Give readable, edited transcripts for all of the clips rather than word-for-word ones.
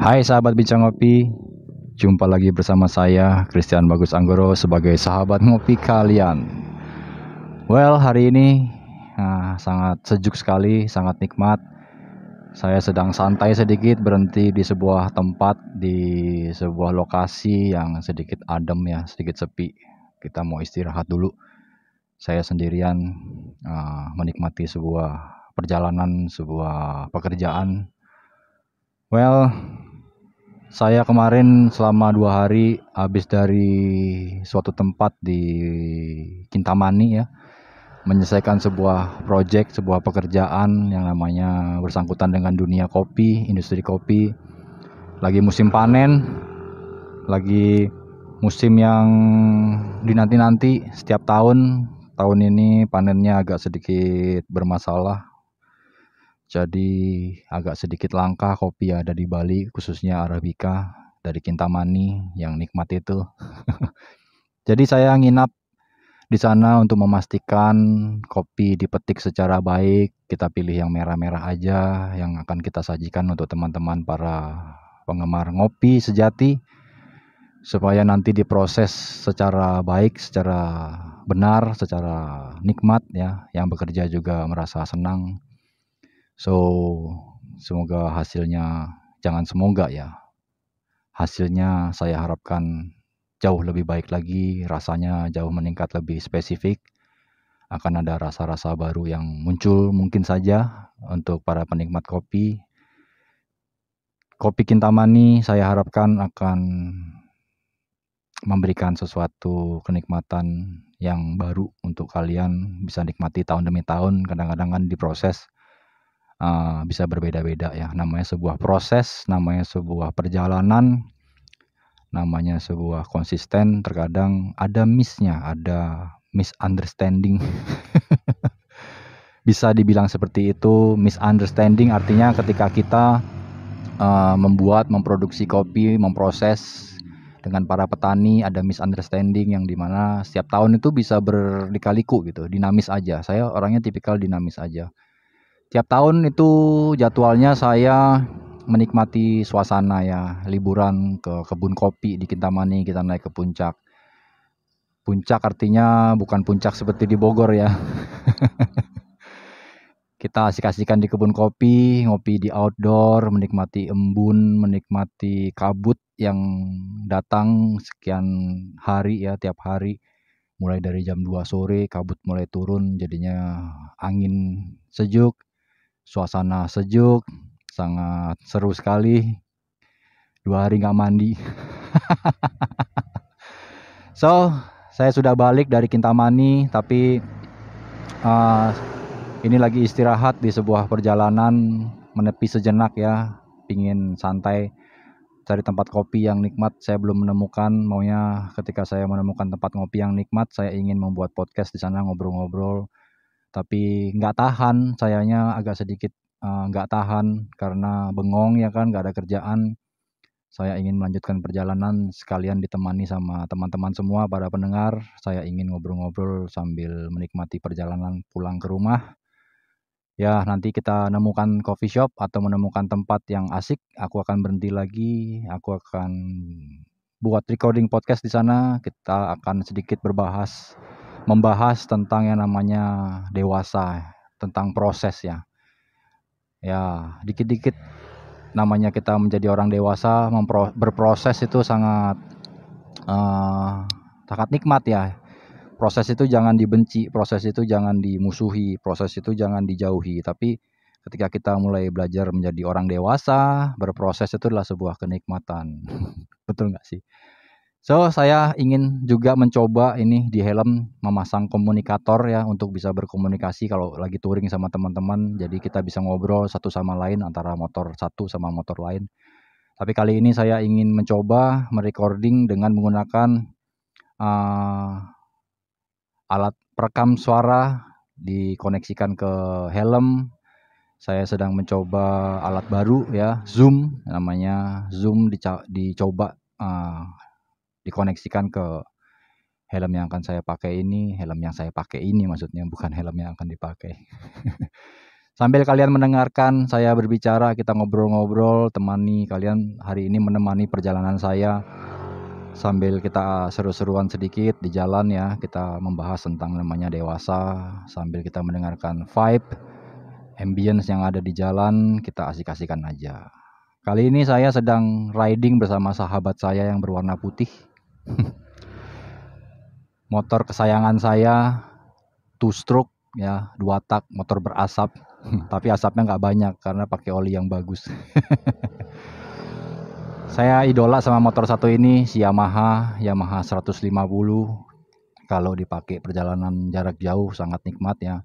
Hai sahabat Bincang Ngopi, jumpa lagi bersama saya Christian Bagus Anggoro sebagai sahabat ngopi kalian. Hari ini sangat sejuk sekali, sangat nikmat. Saya sedang santai sedikit, berhenti di sebuah tempat, di sebuah lokasi yang sedikit adem ya, sedikit sepi. Kita mau istirahat dulu. Saya sendirian menikmati sebuah perjalanan, sebuah pekerjaan. Saya kemarin selama 2 hari habis dari suatu tempat di Kintamani ya, menyelesaikan sebuah proyek, sebuah pekerjaan yang namanya bersangkutan dengan dunia kopi, industri kopi. Lagi musim panen, lagi musim yang dinanti-nanti setiap tahun. Tahun ini panennya agak sedikit bermasalah. Jadi agak sedikit langka kopi ada di Bali, khususnya Arabica dari Kintamani yang nikmat itu. Jadi saya nginap di sana untuk memastikan kopi dipetik secara baik. Kita pilih yang merah-merah aja yang akan kita sajikan untuk teman-teman para penggemar ngopi sejati, supaya nanti diproses secara baik, secara benar, secara nikmat ya. Yang bekerja juga merasa senang. Semoga hasilnya, jangan semoga ya, hasilnya saya harapkan jauh lebih baik lagi, rasanya jauh meningkat, lebih spesifik. Akan ada rasa-rasa baru yang muncul mungkin saja untuk para penikmat kopi. Kopi Kintamani saya harapkan akan memberikan sesuatu kenikmatan yang baru untuk kalian bisa nikmati tahun demi tahun. Kadang-kadang kan diproses bisa berbeda-beda ya. Namanya sebuah proses, namanya sebuah perjalanan, namanya sebuah konsisten. Terkadang ada miss-nya, ada misunderstanding. Bisa dibilang seperti itu. Misunderstanding artinya ketika kita memproduksi kopi, memproses dengan para petani, ada misunderstanding yang dimana setiap tahun itu bisa berdikaliku gitu, dinamis aja. Saya orangnya tipikal dinamis aja. Tiap tahun itu jadwalnya saya menikmati suasana ya, liburan ke kebun kopi di Kintamani, kita naik ke puncak. Puncak artinya bukan puncak seperti di Bogor ya. Kita asik-asikan di kebun kopi, ngopi di outdoor, menikmati embun, menikmati kabut yang datang sekian hari ya, tiap hari. Mulai dari jam 2 sore, kabut mulai turun, jadinya angin sejuk, suasana sejuk, sangat seru sekali. 2 hari nggak mandi. Saya sudah balik dari Kintamani, tapi ini lagi istirahat di sebuah perjalanan, menepi sejenak ya, pingin santai, cari tempat kopi yang nikmat. Saya belum menemukan, maunya ketika saya menemukan tempat ngopi yang nikmat, saya ingin membuat podcast di sana, ngobrol-ngobrol. Tapi nggak tahan, sayanya agak sedikit nggak tahan karena bengong ya kan, nggak ada kerjaan. Saya ingin melanjutkan perjalanan sekalian ditemani sama teman-teman semua, para pendengar. Saya ingin ngobrol-ngobrol sambil menikmati perjalanan pulang ke rumah. Ya, nanti kita nemukan coffee shop atau menemukan tempat yang asik, aku akan berhenti lagi, aku akan buat recording podcast di sana. Kita akan sedikit membahas tentang yang namanya dewasa, tentang proses ya. Ya, dikit-dikit namanya kita menjadi orang dewasa, berproses itu sangat nikmat ya. Proses itu jangan dibenci, proses itu jangan dimusuhi, proses itu jangan dijauhi. Tapi ketika kita mulai belajar menjadi orang dewasa, berproses itu adalah sebuah kenikmatan. Betul nggak sih? Saya ingin juga mencoba ini di helm memasang komunikator ya, untuk bisa berkomunikasi kalau lagi touring sama teman-teman. Jadi kita bisa ngobrol satu sama lain antara motor satu sama motor lain. Tapi kali ini saya ingin mencoba merecording dengan menggunakan alat perekam suara, dikoneksikan ke helm. Saya sedang mencoba alat baru ya, Zoom namanya. Zoom dicoba dikoneksikan ke helm yang akan saya pakai ini. Helm yang saya pakai ini maksudnya, bukan helm yang akan dipakai. Sambil kalian mendengarkan saya berbicara, kita ngobrol-ngobrol, temani kalian hari ini, menemani perjalanan saya. Sambil kita seru-seruan sedikit di jalan ya, kita membahas tentang namanya dewasa. Sambil kita mendengarkan vibe, ambience yang ada di jalan, kita asik-asikan aja. Kali ini saya sedang riding bersama sahabat saya yang berwarna putih. Motor kesayangan saya, two stroke ya, 2 tak, motor berasap. Tapi asapnya nggak banyak karena pakai oli yang bagus. Saya idola sama motor satu ini, si Yamaha 150. Kalau dipakai perjalanan jarak jauh sangat nikmat ya.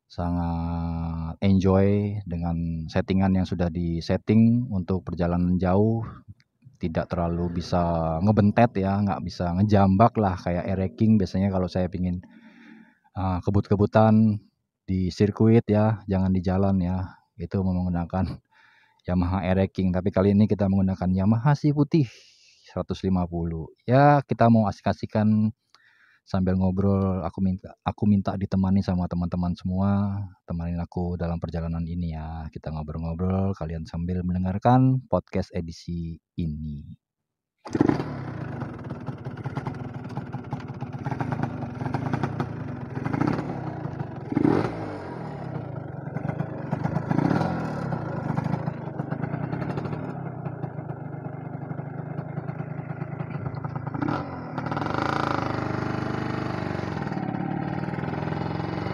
Sangat enjoy dengan settingan yang sudah disetting untuk perjalanan jauh. Tidak terlalu bisa ngebentet ya, nggak bisa ngejambak lah kayak e-racing. Biasanya kalau saya pingin kebut-kebutan di sirkuit ya, jangan di jalan ya, itu menggunakan Yamaha e-racing. Tapi kali ini kita menggunakan Yamaha si putih 150 ya. Kita mau asik-asikan sambil ngobrol. Aku minta ditemani sama teman-teman semua, temanin aku dalam perjalanan ini ya. Kita ngobrol-ngobrol, kalian sambil mendengarkan podcast edisi ini.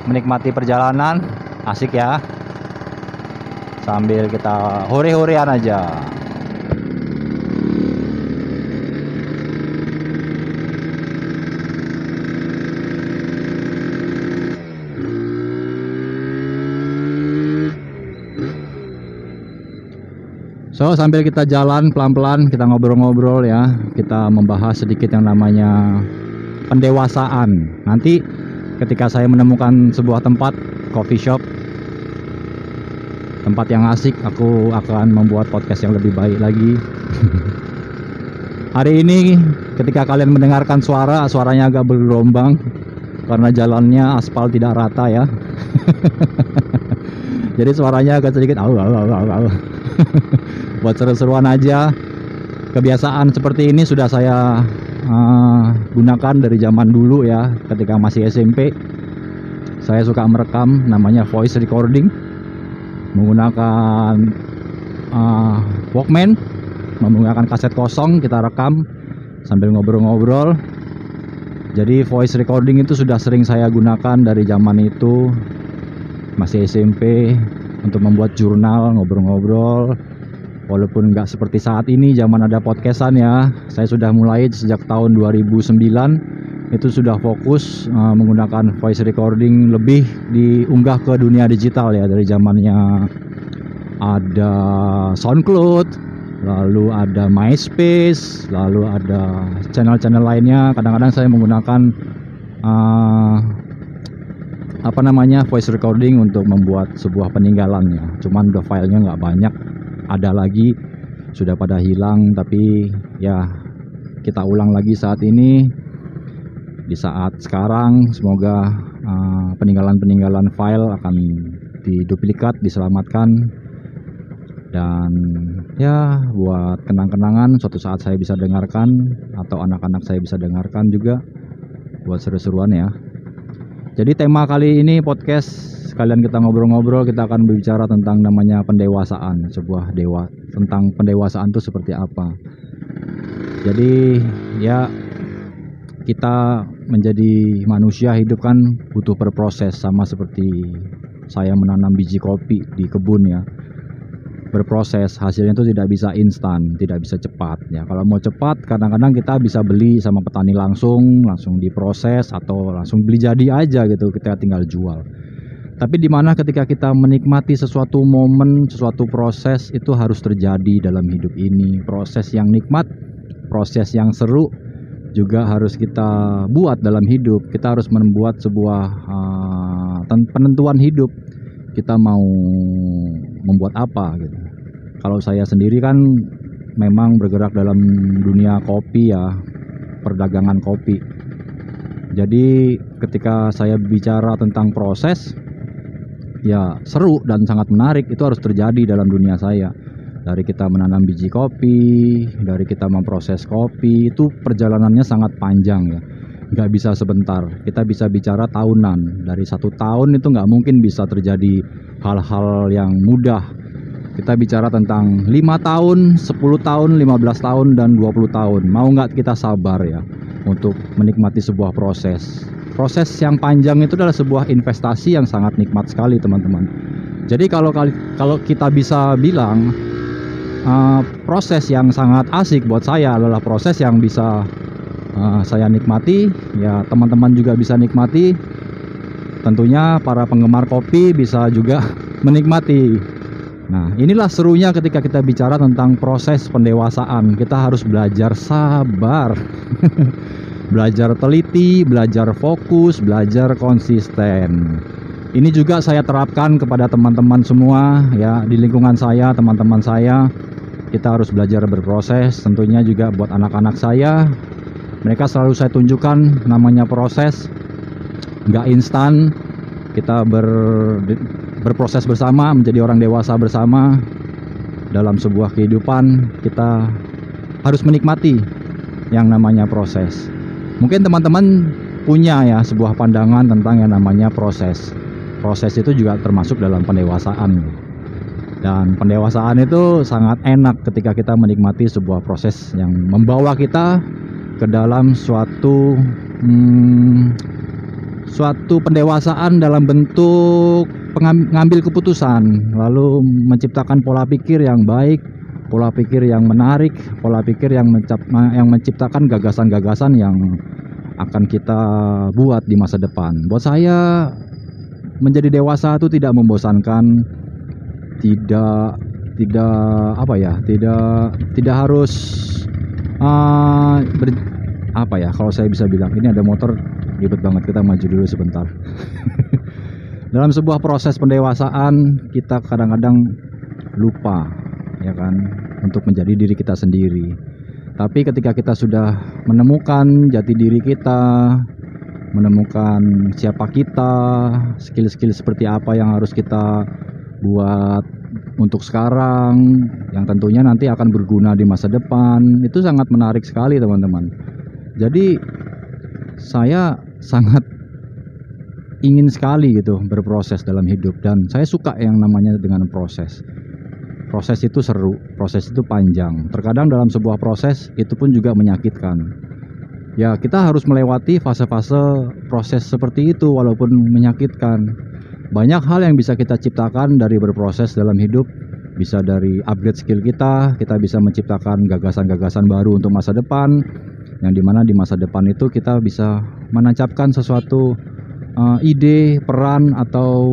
Menikmati perjalanan, asik ya. Sambil kita hore-horean aja. So, sambil kita jalan pelan-pelan, kita ngobrol-ngobrol ya. Kita membahas sedikit yang namanya pendewasaan. Nanti ketika saya menemukan sebuah tempat coffee shop, tempat yang asik, aku akan membuat podcast yang lebih baik lagi. Hari ini ketika kalian mendengarkan suaranya agak bergelombang karena jalannya aspal tidak rata ya. Jadi suaranya agak sedikit buat seru-seruan aja. Kebiasaan seperti ini sudah saya gunakan dari zaman dulu ya. Ketika masih SMP, saya suka merekam, namanya voice recording, menggunakan Walkman, menggunakan kaset kosong, kita rekam sambil ngobrol-ngobrol. Jadi voice recording itu sudah sering saya gunakan dari zaman itu, masih SMP, untuk membuat jurnal, ngobrol-ngobrol. Walaupun nggak seperti saat ini zaman ada podcastan ya, saya sudah mulai sejak tahun 2009 itu sudah fokus menggunakan voice recording, lebih diunggah ke dunia digital ya. Dari zamannya ada SoundCloud, lalu ada MySpace, lalu ada channel-channel lainnya. Kadang-kadang saya menggunakan voice recording untuk membuat sebuah peninggalan ya. Cuman udah filenya nggak banyak. Ada lagi, sudah pada hilang, tapi ya kita ulang lagi saat ini, di saat sekarang. Semoga peninggalan-peninggalan file akan diduplikat, diselamatkan, dan ya buat kenang-kenangan suatu saat saya bisa dengarkan, atau anak-anak saya bisa dengarkan juga, buat seru-seruan ya. Jadi tema kali ini podcast, sekalian kita ngobrol-ngobrol, kita akan berbicara tentang namanya pendewasaan, tentang pendewasaan itu seperti apa. Jadi ya, kita menjadi manusia hidup kan butuh berproses, sama seperti saya menanam biji kopi di kebun ya. Berproses, hasilnya itu tidak bisa instan, tidak bisa cepat ya. Kalau mau cepat, kadang-kadang kita bisa beli sama petani langsung diproses, atau langsung beli jadi aja gitu, kita tinggal jual. Tapi di mana ketika kita menikmati sesuatu momen, sesuatu proses, itu harus terjadi dalam hidup ini. Proses yang nikmat, proses yang seru juga harus kita buat dalam hidup. Kita harus membuat sebuah penentuan hidup. Kita mau membuat apa gitu. Kalau saya sendiri kan memang bergerak dalam dunia kopi ya, perdagangan kopi. Jadi ketika saya bicara tentang proses, ya seru dan sangat menarik. Itu harus terjadi dalam dunia saya. Dari kita menanam biji kopi, dari kita memproses kopi, itu perjalanannya sangat panjang ya. Nggak bisa sebentar. Kita bisa bicara tahunan. Dari 1 tahun itu nggak mungkin bisa terjadi hal-hal yang mudah. Kita bicara tentang 5 tahun, 10 tahun, 15 tahun, dan 20 tahun. Mau nggak kita sabar ya untuk menikmati sebuah proses. Proses yang panjang itu adalah sebuah investasi yang sangat nikmat sekali, teman-teman. Jadi kalau kita bisa bilang proses yang sangat asik buat saya adalah proses yang bisa saya nikmati, ya teman-teman juga bisa nikmati. Tentunya para penggemar kopi bisa juga menikmati. Nah, inilah serunya ketika kita bicara tentang proses pendewasaan. Kita harus belajar sabar, belajar teliti, belajar fokus, belajar konsisten. Ini juga saya terapkan kepada teman-teman semua ya, di lingkungan saya, teman-teman saya. Kita harus belajar berproses. Tentunya juga buat anak-anak saya, mereka selalu saya tunjukkan namanya proses, nggak instan. Kita berproses bersama, menjadi orang dewasa bersama dalam sebuah kehidupan. Kita harus menikmati yang namanya proses. Mungkin teman-teman punya ya sebuah pandangan tentang yang namanya proses. Proses itu juga termasuk dalam pendewasaan. Dan pendewasaan itu sangat enak ketika kita menikmati sebuah proses yang membawa kita ke dalam suatu pendewasaan dalam bentuk mengambil keputusan, lalu menciptakan pola pikir yang baik, pola pikir yang menarik, pola pikir yang menciptakan gagasan-gagasan yang akan kita buat di masa depan. Buat saya, menjadi dewasa itu tidak membosankan, tidak harus kalau saya bisa bilang, ini ada motor ribet banget, kita maju dulu sebentar. Dalam sebuah proses pendewasaan kita kadang-kadang lupa ya kan, untuk menjadi diri kita sendiri. Tapi ketika kita sudah menemukan jati diri kita, menemukan siapa kita, skill-skill seperti apa yang harus kita buat untuk sekarang, yang tentunya nanti akan berguna di masa depan, itu sangat menarik sekali, teman-teman. Jadi saya sangat ingin sekali gitu berproses dalam hidup, dan saya suka yang namanya dengan proses. Proses itu seru, proses itu panjang. Terkadang dalam sebuah proses itu pun juga menyakitkan. Ya, kita harus melewati fase-fase proses seperti itu walaupun menyakitkan. Banyak hal yang bisa kita ciptakan dari berproses dalam hidup. Bisa dari upgrade skill kita bisa menciptakan gagasan-gagasan baru untuk masa depan, yang dimana di masa depan itu kita bisa menancapkan sesuatu ide, peran, atau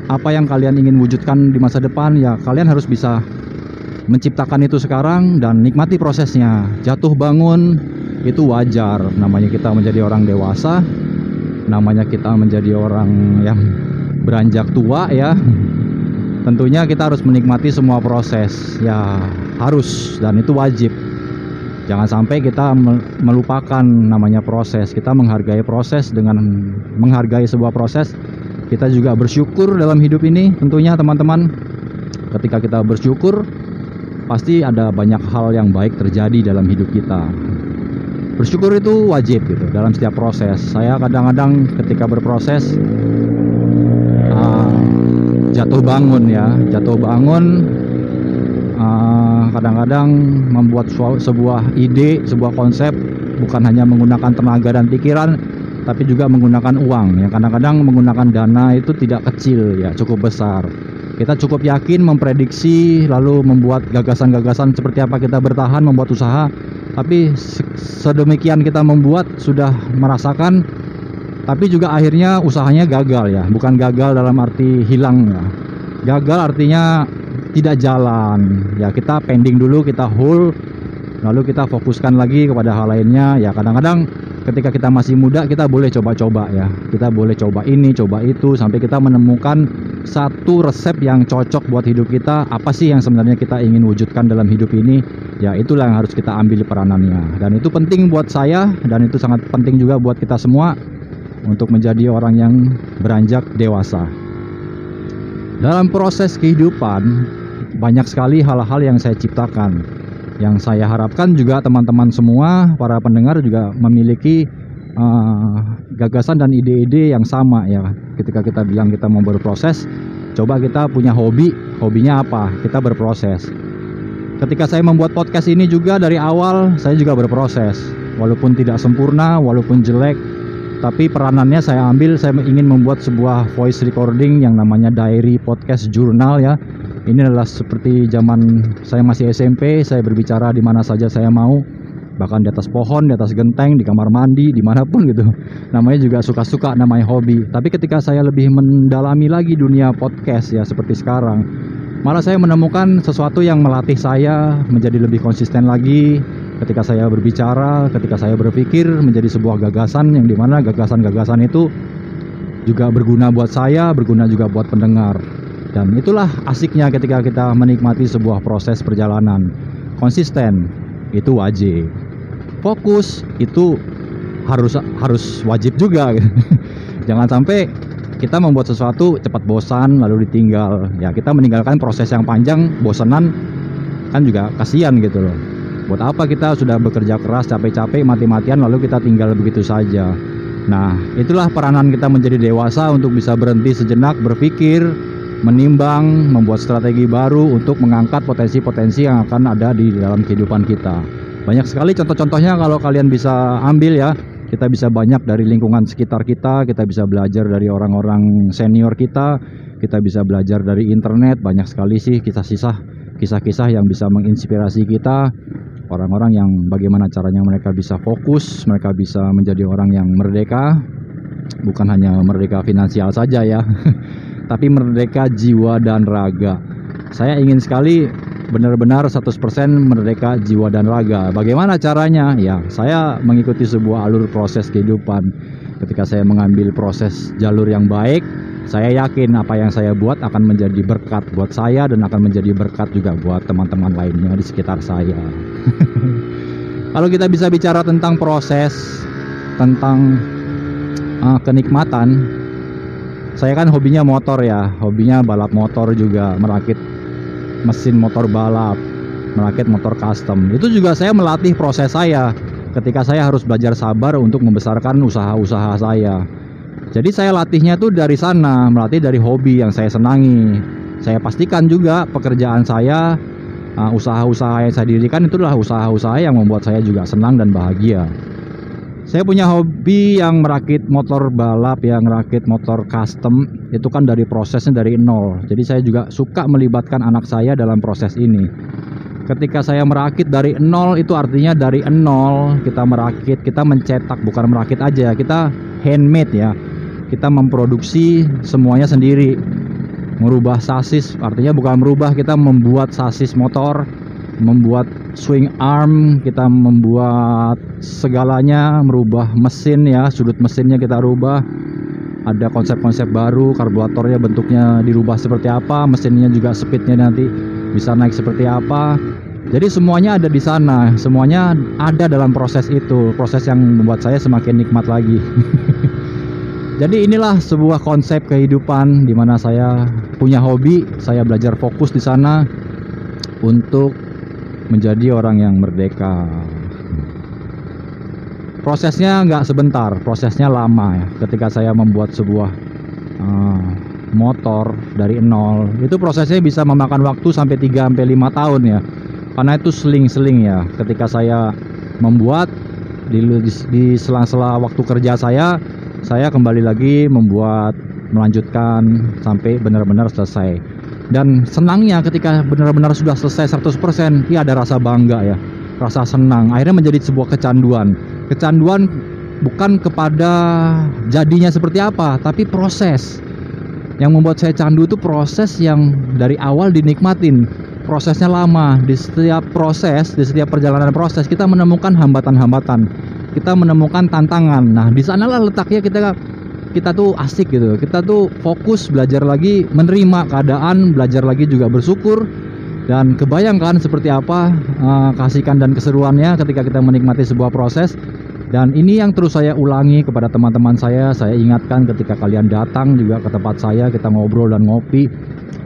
apa yang kalian ingin wujudkan di masa depan. Ya, kalian harus bisa menciptakan itu sekarang dan nikmati prosesnya. Jatuh bangun itu wajar, namanya kita menjadi orang dewasa, namanya kita menjadi orang yang beranjak tua ya. Tentunya kita harus menikmati semua proses ya, harus, dan itu wajib. Jangan sampai kita melupakan namanya proses. Kita menghargai proses. Dengan menghargai sebuah proses, kita juga bersyukur dalam hidup ini. Tentunya teman-teman, ketika kita bersyukur, pasti ada banyak hal yang baik terjadi dalam hidup kita. Bersyukur itu wajib gitu dalam setiap proses. Saya kadang-kadang ketika berproses jatuh bangun ya, kadang-kadang membuat sebuah ide, sebuah konsep bukan hanya menggunakan tenaga dan pikiran, tapi juga menggunakan uang. Ya, kadang-kadang menggunakan dana itu tidak kecil ya, cukup besar. Kita cukup yakin memprediksi, lalu membuat gagasan-gagasan seperti apa kita bertahan, membuat usaha. Tapi sedemikian kita membuat, sudah merasakan, tapi juga akhirnya usahanya gagal ya. Bukan gagal dalam arti hilang ya. Gagal artinya tidak jalan. Ya, kita pending dulu, kita hold, lalu kita fokuskan lagi kepada hal lainnya. Ya, kadang-kadang ketika kita masih muda, kita boleh coba-coba ya. Kita boleh coba ini, coba itu, sampai kita menemukan satu resep yang cocok buat hidup kita. Apa sih yang sebenarnya kita ingin wujudkan dalam hidup ini? Ya, itulah yang harus kita ambil peranannya. Dan itu penting buat saya, dan itu sangat penting juga buat kita semua untuk menjadi orang yang beranjak dewasa. Dalam proses kehidupan banyak sekali hal-hal yang saya ciptakan. Yang saya harapkan juga teman-teman semua, para pendengar juga memiliki gagasan dan ide-ide yang sama ya. Ketika kita bilang kita mau berproses, coba kita punya hobi. Hobinya apa? Kita berproses. Ketika saya membuat podcast ini juga dari awal saya juga berproses. Walaupun tidak sempurna, walaupun jelek, tapi peranannya saya ambil. Saya ingin membuat sebuah voice recording yang namanya diary podcast jurnal ya. Ini adalah seperti zaman saya masih SMP, saya berbicara di mana saja saya mau, bahkan di atas pohon, di atas genteng, di kamar mandi, dimanapun gitu. Namanya juga suka-suka, namanya hobi. Tapi ketika saya lebih mendalami lagi dunia podcast ya seperti sekarang, malah saya menemukan sesuatu yang melatih saya menjadi lebih konsisten lagi. Ketika saya berbicara, ketika saya berpikir, menjadi sebuah gagasan yang dimana gagasan-gagasan itu juga berguna buat saya, berguna juga buat pendengar. Dan itulah asiknya ketika kita menikmati sebuah proses perjalanan. Konsisten itu wajib, fokus itu harus wajib juga. Jangan sampai kita membuat sesuatu cepat bosan lalu ditinggal. Ya, kita meninggalkan proses yang panjang, bosanan kan juga kasihan gitu loh. Buat apa kita sudah bekerja keras, capek-capek, mati-matian lalu kita tinggal begitu saja. Nah, itulah peranan kita menjadi dewasa untuk bisa berhenti sejenak, berpikir, menimbang, membuat strategi baru untuk mengangkat potensi-potensi yang akan ada di dalam kehidupan kita. Banyak sekali contoh-contohnya kalau kalian bisa ambil ya. Kita bisa banyak dari lingkungan sekitar kita bisa belajar dari orang-orang senior kita bisa belajar dari internet. Banyak sekali sih kisah-kisah yang bisa menginspirasi kita. Orang-orang yang bagaimana caranya mereka bisa fokus, mereka bisa menjadi orang yang merdeka. Bukan hanya merdeka finansial saja ya, tapi merdeka jiwa dan raga. Saya ingin sekali benar-benar 100% merdeka jiwa dan raga. Bagaimana caranya? Ya, saya mengikuti sebuah alur proses kehidupan. Ketika saya mengambil proses jalur yang baik, saya yakin apa yang saya buat akan menjadi berkat buat saya dan akan menjadi berkat juga buat teman-teman lainnya di sekitar saya. Kalau kita bisa bicara tentang proses, tentang kenikmatan, saya kan hobinya motor ya, hobinya balap motor juga, merakit mesin motor balap, merakit motor custom. Itu juga saya melatih proses saya ketika saya harus belajar sabar untuk membesarkan usaha-usaha saya. Jadi saya latihnya tuh dari sana, melatih dari hobi yang saya senangi. Saya pastikan juga pekerjaan saya, usaha-usaha yang saya dirikan itulah usaha-usaha yang membuat saya juga senang dan bahagia. Saya punya hobi yang merakit motor balap, yang merakit motor custom. Itu kan dari prosesnya dari nol. Jadi saya juga suka melibatkan anak saya dalam proses ini. Ketika saya merakit dari nol, itu artinya dari nol kita merakit, kita mencetak, bukan merakit aja, kita handmade ya. Kita memproduksi semuanya sendiri. Merubah sasis, artinya bukan merubah, kita membuat sasis motor, membuat swing arm, kita membuat segalanya, merubah mesin ya, sudut mesinnya kita rubah. Ada konsep-konsep baru, karburatornya bentuknya dirubah seperti apa, mesinnya juga speednya nanti bisa naik seperti apa. Jadi semuanya ada di sana, semuanya ada dalam proses itu, proses yang membuat saya semakin nikmat lagi. Jadi inilah sebuah konsep kehidupan di mana saya punya hobi, saya belajar fokus di sana untuk menjadi orang yang merdeka. Prosesnya nggak sebentar, prosesnya lama ya. Ketika saya membuat sebuah motor dari nol, itu prosesnya bisa memakan waktu sampai 3-5 tahun ya. Karena itu seling-seling ya. Ketika saya membuat di sela-sela waktu kerja saya kembali lagi membuat, melanjutkan sampai benar-benar selesai. Dan senangnya ketika benar-benar sudah selesai 100%, ya ada rasa bangga ya, rasa senang. Akhirnya menjadi sebuah kecanduan. Kecanduan bukan kepada jadinya seperti apa, tapi proses. Yang membuat saya candu itu proses yang dari awal dinikmatin. Prosesnya lama. Di setiap proses, di setiap perjalanan proses kita menemukan hambatan-hambatan. Kita menemukan tantangan. Nah, di sanalah letaknya kita tuh asik gitu. Kita tuh fokus belajar lagi, menerima keadaan, belajar lagi juga bersyukur. Dan kebayangkan seperti apa keasikan dan keseruannya ketika kita menikmati sebuah proses. Dan ini yang terus saya ulangi kepada teman-teman saya ingatkan ketika kalian datang juga ke tempat saya, kita ngobrol dan ngopi.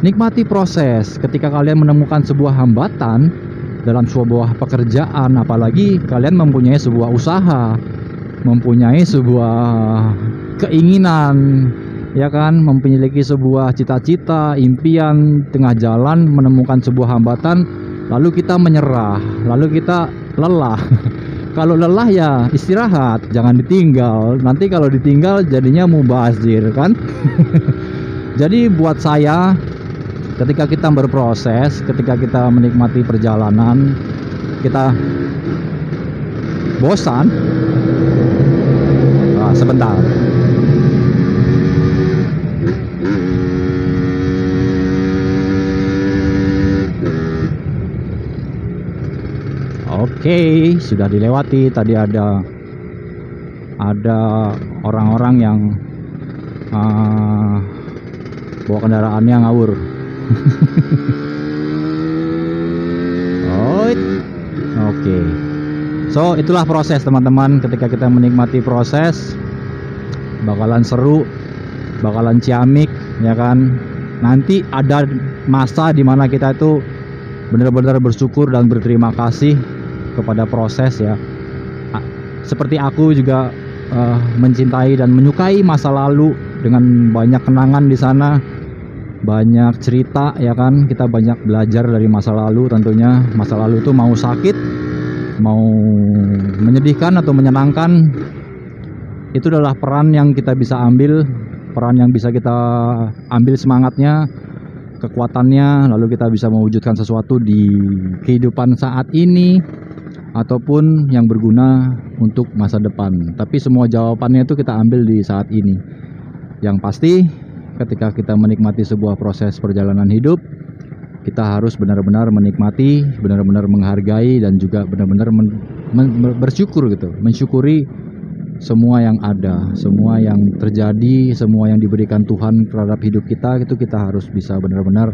Nikmati proses. Ketika kalian menemukan sebuah hambatan dalam sebuah pekerjaan, apalagi kalian mempunyai sebuah usaha, mempunyai sebuah keinginan, ya kan, memiliki sebuah cita-cita, impian, tengah jalan menemukan sebuah hambatan, lalu kita menyerah, lalu kita lelah. Kalau lelah ya istirahat, jangan ditinggal. Nanti kalau ditinggal jadinya mubazir kan. Jadi buat saya, ketika kita berproses, ketika kita menikmati perjalanan, kita bosan, sebentar. Oke, sudah dilewati. Tadi ada orang-orang yang bawa kendaraannya ngawur. Oke. So, itulah proses teman-teman. Ketika kita menikmati proses, bakalan seru, bakalan ciamik, ya kan. Nanti ada masa dimana kita itu benar-benar bersyukur dan berterima kasih kepada proses ya. Seperti aku juga mencintai dan menyukai masa lalu dengan banyak kenangan di sana, banyak cerita ya kan. Kita banyak belajar dari masa lalu tentunya. Masa lalu itu mau sakit, mau menyedihkan atau menyenangkan, itu adalah peran yang kita bisa ambil, peran yang bisa kita ambil semangatnya, kekuatannya, lalu kita bisa mewujudkan sesuatu di kehidupan saat ini ataupun yang berguna untuk masa depan. Tapi semua jawabannya itu kita ambil di saat ini. Yang pasti ketika kita menikmati sebuah proses perjalanan hidup, kita harus benar-benar menikmati, benar-benar menghargai, dan juga benar-benar bersyukur gitu, mensyukuri semua yang ada, semua yang terjadi, semua yang diberikan Tuhan terhadap hidup kita, itu kita harus bisa benar-benar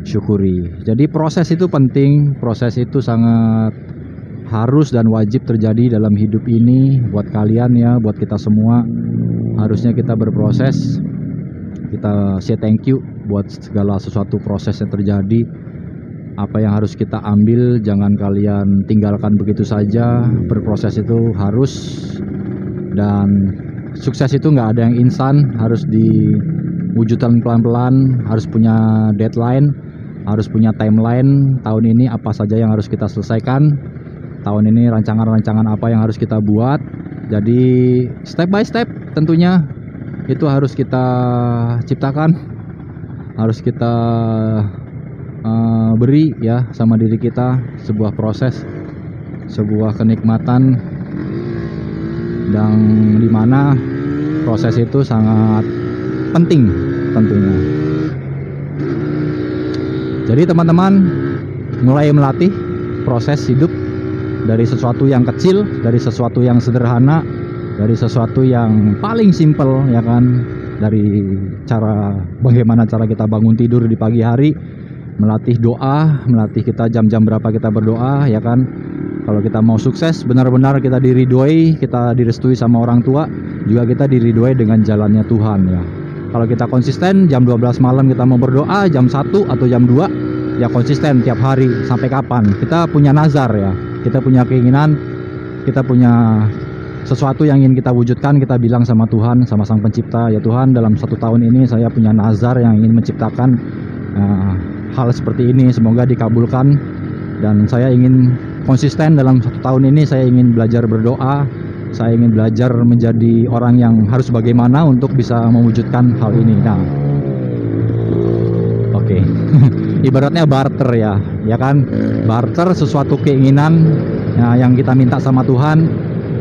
syukuri. Jadi proses itu penting, proses itu sangat harus dan wajib terjadi dalam hidup ini. Buat kalian ya, buat kita semua, harusnya kita berproses. Kita say thank you buat segala sesuatu proses yang terjadi. Apa yang harus kita ambil, jangan kalian tinggalkan begitu saja. Berproses itu harus, dan sukses itu nggak ada yang instan, harus diwujudkan pelan-pelan, harus punya deadline, harus punya timeline. Tahun ini apa saja yang harus kita selesaikan, tahun ini rancangan-rancangan apa yang harus kita buat. Jadi step by step tentunya itu harus kita ciptakan, harus kita beri ya sama diri kita, sebuah proses, sebuah kenikmatan, dan dimana proses itu sangat penting tentunya. Jadi teman-teman, mulai melatih proses hidup dari sesuatu yang kecil, dari sesuatu yang sederhana, dari sesuatu yang paling simpel ya kan, dari bagaimana cara kita bangun tidur di pagi hari, melatih doa, melatih kita jam-jam berapa kita berdoa ya kan. Kalau kita mau sukses, benar-benar kita diridhoi, kita direstui sama orang tua, juga kita diridhoi dengan jalannya Tuhan ya. Kalau kita konsisten, jam 12 malam kita mau berdoa, jam 1 atau jam 2, ya konsisten tiap hari. Sampai kapan? Kita punya nazar ya, kita punya keinginan, kita punya sesuatu yang ingin kita wujudkan, kita bilang sama Tuhan, sama Sang Pencipta, ya Tuhan, dalam 1 tahun ini saya punya nazar yang ingin menciptakan hal seperti ini, semoga dikabulkan. Dan saya ingin konsisten dalam 1 tahun ini, saya ingin belajar berdoa, saya ingin belajar menjadi orang yang harus bagaimana untuk bisa mewujudkan hal ini. Nah, oke. Ibaratnya barter ya kan, barter sesuatu keinginan yang kita minta sama Tuhan,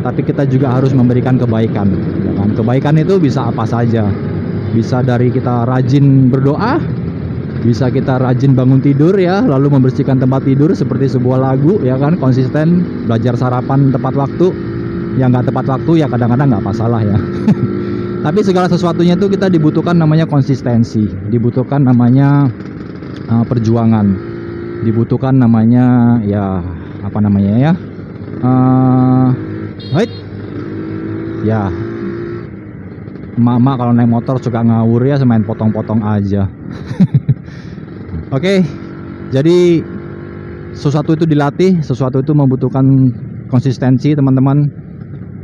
tapi kita juga harus memberikan kebaikan ya kan. Kebaikan itu bisa apa saja, bisa dari kita rajin berdoa, bisa kita rajin bangun tidur ya, lalu membersihkan tempat tidur seperti sebuah lagu ya kan, konsisten belajar sarapan tepat waktu. Yang nggak tepat waktu ya kadang-kadang nggak masalah ya. Tapi segala sesuatunya itu kita dibutuhkan namanya konsistensi, dibutuhkan namanya perjuangan, dibutuhkan namanya ya apa namanya ya, Ya, emak-emak kalau naik motor suka ngawur ya, semain potong-potong aja. Oke, jadi sesuatu itu dilatih, sesuatu itu membutuhkan konsistensi teman-teman,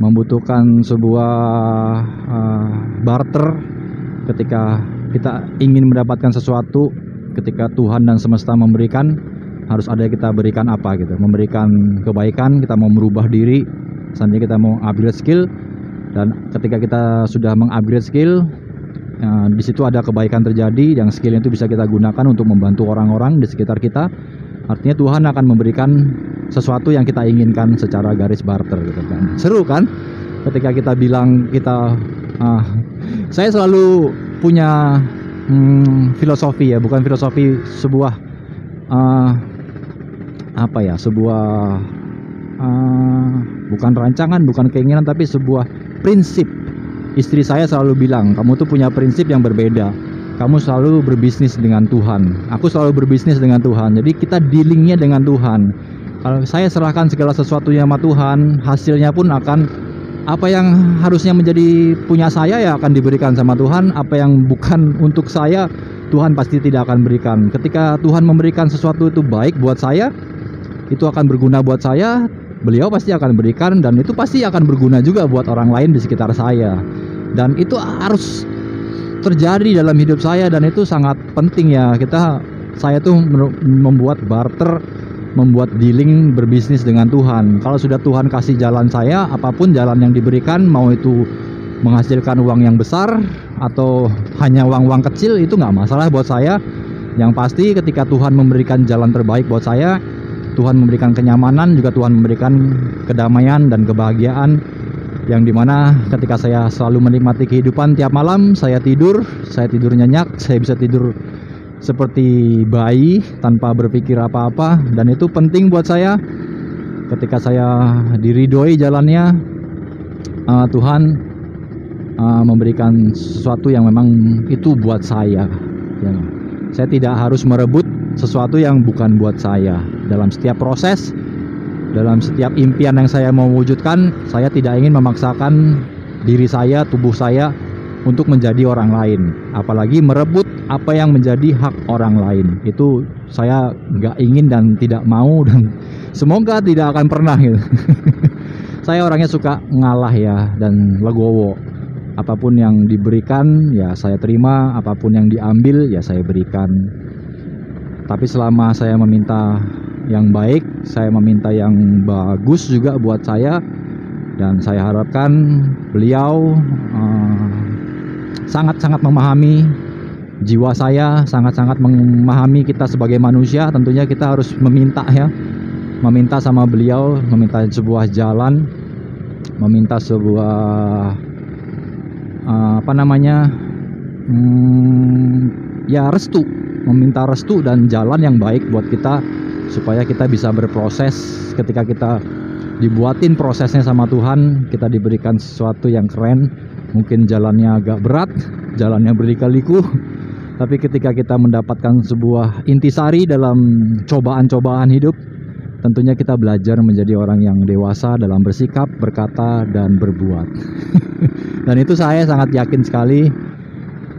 membutuhkan sebuah barter. Ketika kita ingin mendapatkan sesuatu, ketika Tuhan dan semesta memberikan, harus ada yang kita berikan apa gitu, memberikan kebaikan, kita mau merubah diri, seandainya kita mau upgrade skill, dan ketika kita sudah mengupgrade skill, di situ ada kebaikan terjadi, yang skillnya itu bisa kita gunakan untuk membantu orang-orang di sekitar kita. Artinya Tuhan akan memberikan sesuatu yang kita inginkan secara garis barter gitu kan. Seru kan? Ketika kita bilang kita saya selalu punya filosofi ya, bukan filosofi, sebuah sebuah bukan rancangan, bukan keinginan, tapi sebuah prinsip. Istri saya selalu bilang, kamu tuh punya prinsip yang berbeda. Kamu selalu berbisnis dengan Tuhan. Aku selalu berbisnis dengan Tuhan. Jadi kita dealingnya dengan Tuhan. Kalau saya serahkan segala sesuatunya sama Tuhan, hasilnya pun akan, apa yang harusnya menjadi punya saya ya akan diberikan sama Tuhan. Apa yang bukan untuk saya, Tuhan pasti tidak akan berikan. Ketika Tuhan memberikan sesuatu itu baik buat saya, itu akan berguna buat saya, beliau pasti akan berikan, dan itu pasti akan berguna juga buat orang lain di sekitar saya. Dan itu harus terjadi dalam hidup saya, dan itu sangat penting ya. Saya tuh membuat barter, membuat dealing, berbisnis dengan Tuhan. Kalau sudah Tuhan kasih jalan saya, apapun jalan yang diberikan, mau itu menghasilkan uang yang besar atau hanya uang-uang kecil, itu nggak masalah buat saya. Yang pasti ketika Tuhan memberikan jalan terbaik buat saya, Tuhan memberikan kenyamanan, juga Tuhan memberikan kedamaian dan kebahagiaan, yang dimana ketika saya selalu menikmati kehidupan, tiap malam saya tidur nyenyak, saya bisa tidur seperti bayi tanpa berpikir apa-apa, dan itu penting buat saya. Ketika saya diridhoi jalannya, Tuhan memberikan sesuatu yang memang itu buat saya ya. Saya tidak harus merebut sesuatu yang bukan buat saya. Dalam setiap proses, dalam setiap impian yang saya mau wujudkan, saya tidak ingin memaksakan diri saya, tubuh saya untuk menjadi orang lain, apalagi merebut apa yang menjadi hak orang lain. Itu saya nggak ingin dan tidak mau, dan semoga tidak akan pernah gitu. Saya orangnya suka ngalah ya, dan legowo. Apapun yang diberikan ya saya terima, apapun yang diambil ya saya berikan. Tapi selama saya meminta yang baik, saya meminta yang bagus juga buat saya, dan saya harapkan beliau sangat-sangat memahami jiwa saya, sangat-sangat memahami kita sebagai manusia. Tentunya kita harus meminta ya, meminta sama beliau, meminta sebuah jalan, meminta sebuah restu, meminta restu dan jalan yang baik buat kita, supaya kita bisa berproses. Ketika kita dibuatin prosesnya sama Tuhan, kita diberikan sesuatu yang keren. Mungkin jalannya agak berat, jalannya berliku-liku, tapi ketika kita mendapatkan sebuah intisari dalam cobaan-cobaan hidup, tentunya kita belajar menjadi orang yang dewasa dalam bersikap, berkata, dan berbuat. Dan itu saya sangat yakin sekali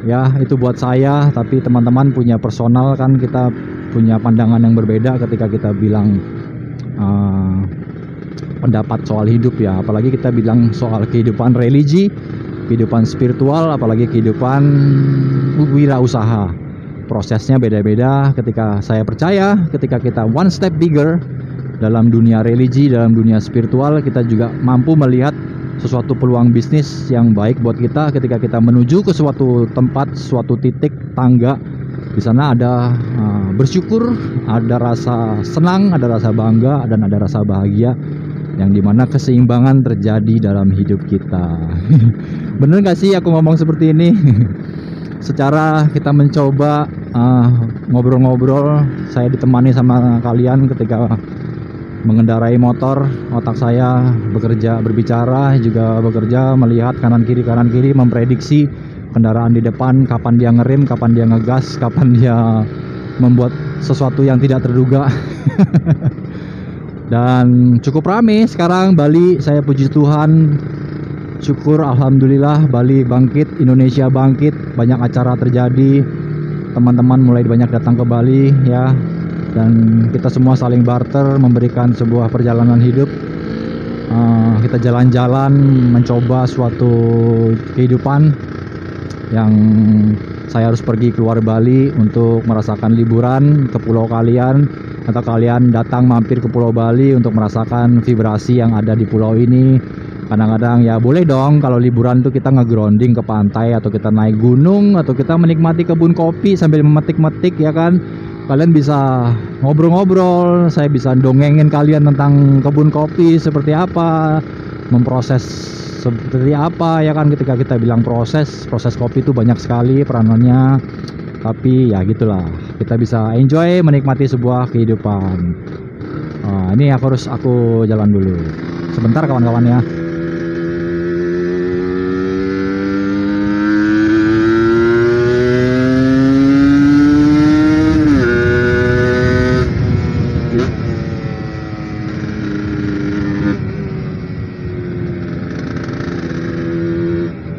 ya, itu buat saya. Tapi teman-teman punya personal kan, kita punya pandangan yang berbeda ketika kita bilang pendapat soal hidup ya. Apalagi kita bilang soal kehidupan religi, kehidupan spiritual, apalagi kehidupan wirausaha. Prosesnya beda-beda. Ketika saya percaya, ketika kita one step bigger dalam dunia religi, dalam dunia spiritual, kita juga mampu melihat sesuatu peluang bisnis yang baik buat kita. Ketika kita menuju ke suatu tempat, suatu titik tangga, di sana ada bersyukur, ada rasa senang, ada rasa bangga, dan ada rasa bahagia, yang dimana keseimbangan terjadi dalam hidup kita. Bener gak sih aku ngomong seperti ini? Secara kita mencoba ngobrol-ngobrol, saya ditemani sama kalian ketika mengendarai motor, otak saya bekerja, berbicara, juga bekerja, melihat kanan kiri, memprediksi kendaraan di depan, kapan dia ngerem, kapan dia ngegas, kapan dia membuat sesuatu yang tidak terduga. Dan cukup rame sekarang Bali, saya puji Tuhan, syukur, alhamdulillah Bali bangkit, Indonesia bangkit, banyak acara terjadi, teman-teman mulai banyak datang ke Bali ya, dan kita semua saling barter memberikan sebuah perjalanan hidup. Kita jalan-jalan mencoba suatu kehidupan yang saya harus pergi keluar Bali untuk merasakan liburan ke pulau kalian, atau kalian datang mampir ke Pulau Bali untuk merasakan vibrasi yang ada di pulau ini. Kadang-kadang ya boleh dong kalau liburan tuh kita nge-grounding ke pantai, atau kita naik gunung, atau kita menikmati kebun kopi sambil memetik-metik ya kan. Kalian bisa ngobrol-ngobrol, saya bisa dongengin kalian tentang kebun kopi seperti apa, memproses seperti apa ya kan. Ketika kita bilang proses kopi itu banyak sekali peranannya, tapi ya gitulah, kita bisa enjoy menikmati sebuah kehidupan. Ini aku jalan dulu sebentar kawan-kawan ya.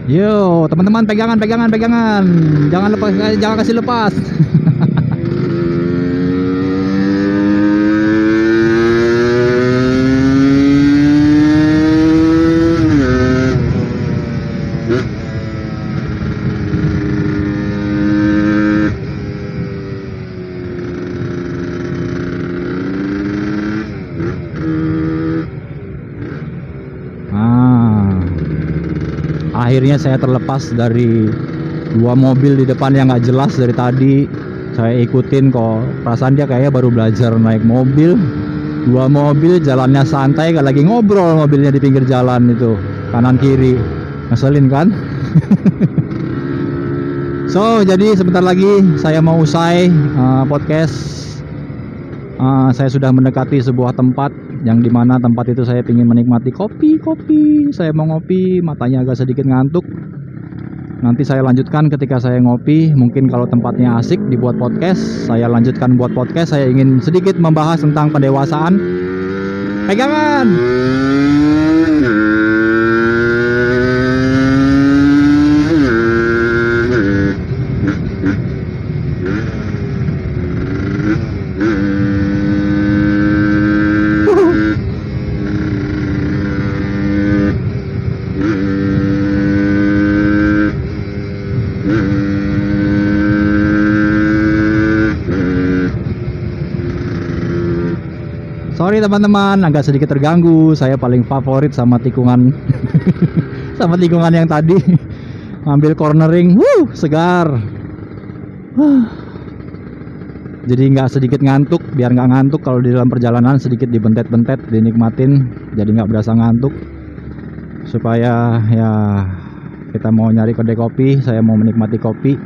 Yo teman-teman, pegangan, jangan lepas, jangan kasih lepas. Akhirnya saya terlepas dari dua mobil di depan yang nggak jelas dari tadi. Saya ikutin kok, perasaan dia kayaknya baru belajar naik mobil. Dua mobil jalannya santai, gak lagi ngobrol mobilnya di pinggir jalan itu, kanan kiri, ngeselin kan. So jadi sebentar lagi saya mau usai podcast. Saya sudah mendekati sebuah tempat yang dimana tempat itu saya ingin menikmati kopi. Saya mau ngopi, matanya agak sedikit ngantuk. Nanti saya lanjutkan ketika saya ngopi. Mungkin kalau tempatnya asik dibuat podcast, saya lanjutkan buat podcast. Saya ingin sedikit membahas tentang pendewasaan. Pegangan. Sorry teman-teman, agak sedikit terganggu. Saya paling favorit sama tikungan sama tikungan yang tadi. Ambil cornering, segar. Jadi nggak sedikit ngantuk, biar nggak ngantuk kalau di dalam perjalanan, sedikit dibentet-bentet, dinikmatin, jadi nggak berasa ngantuk. Supaya ya kita mau nyari kedai kopi, saya mau menikmati kopi.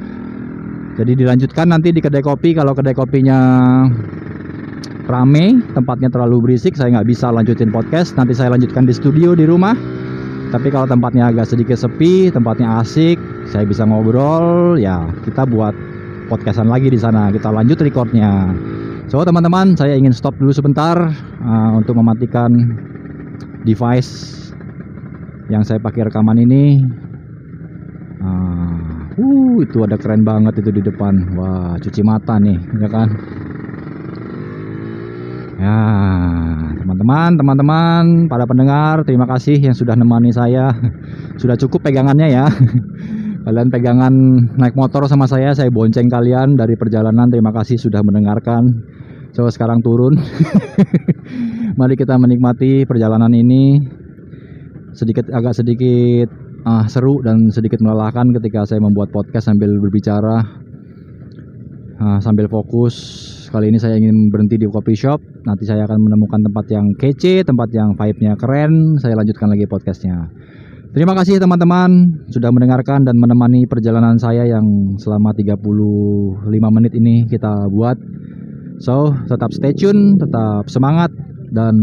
Jadi dilanjutkan nanti di kedai kopi. Kalau kedai kopinya rame, tempatnya terlalu berisik, saya nggak bisa lanjutin podcast. Nanti saya lanjutkan di studio di rumah. Tapi kalau tempatnya agak sedikit sepi, tempatnya asik, saya bisa ngobrol, ya kita buat podcastan lagi di sana. Kita lanjut recordnya. So teman-teman, saya ingin stop dulu sebentar untuk mematikan device yang saya pakai rekaman ini. Itu ada keren banget itu di depan. Wah, cuci mata nih, ya kan? Ya, teman-teman, para pendengar, terima kasih yang sudah nemani saya. Sudah cukup pegangannya ya. Kalian pegangan naik motor sama saya bonceng kalian dari perjalanan. Terima kasih sudah mendengarkan. So, sekarang turun. Mari kita menikmati perjalanan ini. Agak sedikit seru dan sedikit melelahkan ketika saya membuat podcast sambil berbicara, sambil fokus. Kali ini saya ingin berhenti di coffee shop. Nanti saya akan menemukan tempat yang kece, tempat yang vibe-nya keren. Saya lanjutkan lagi podcastnya. Terima kasih teman-teman sudah mendengarkan dan menemani perjalanan saya yang selama 35 menit ini kita buat. So, tetap stay tune, tetap semangat, dan